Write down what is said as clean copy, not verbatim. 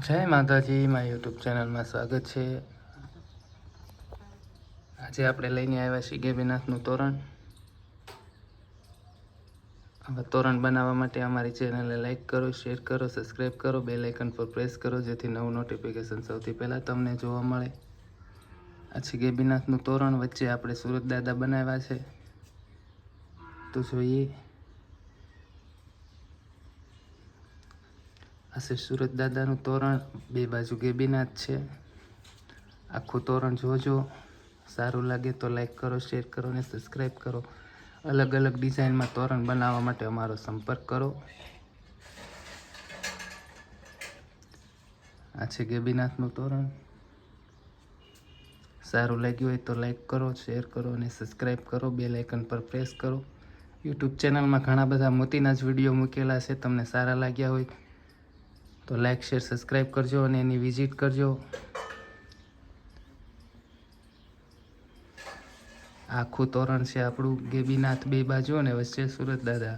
જય માતાજી, મારી યુટ્યુબ ચેનલમાં સ્વાગત છે। આજે આપણે લઈને આવ્યા છીએ ગેબીનાથનું તોરણ। હવે તોરણ બનાવવા માટે અમારી ચેનલને લાઈક કરો, શેર કરો, સબસ્ક્રાઈબ કરો, બેલ આઇકન પર પ્રેસ કરો જેથી નવું નોટિફિકેશન સૌથી પહેલાં તમને જોવા મળે। આ છે ગેબીનાથનું તોરણ, વચ્ચે આપણે સુરત દાદા બનાવ્યા છે તો જોઈએ। આ છે સુરત દાદાનું તોરણ, બે બાજુ ગેબીનાથ છે। આખું તોરણ જોજો, સારું લાગે તો લાઈક કરો, શેર કરો અને સબસ્ક્રાઈબ કરો। અલગ અલગ ડિઝાઇનમાં તોરણ બનાવવા માટે અમારો સંપર્ક કરો। આ છે ગેબીનાથનું તોરણ। સારું લાગ્યું હોય તો લાઈક કરો, શેર કરો અને સબસ્ક્રાઈબ કરો, બેલ આઇકન પર પ્રેસ કરો। યુટ્યુબ ચેનલમાં ઘણા બધા મોતીના જ વિડીયો મૂકેલા છે, તમને સારા લાગ્યા હોય તો લાઈક, શેર, સબસ્ક્રાઈબ કરજો અને એની વિઝિટ કરજો। આખું તોરણ છે આપણું ગેબીનાથ બે બાજુ અને વચ્ચે સુરત દાદા।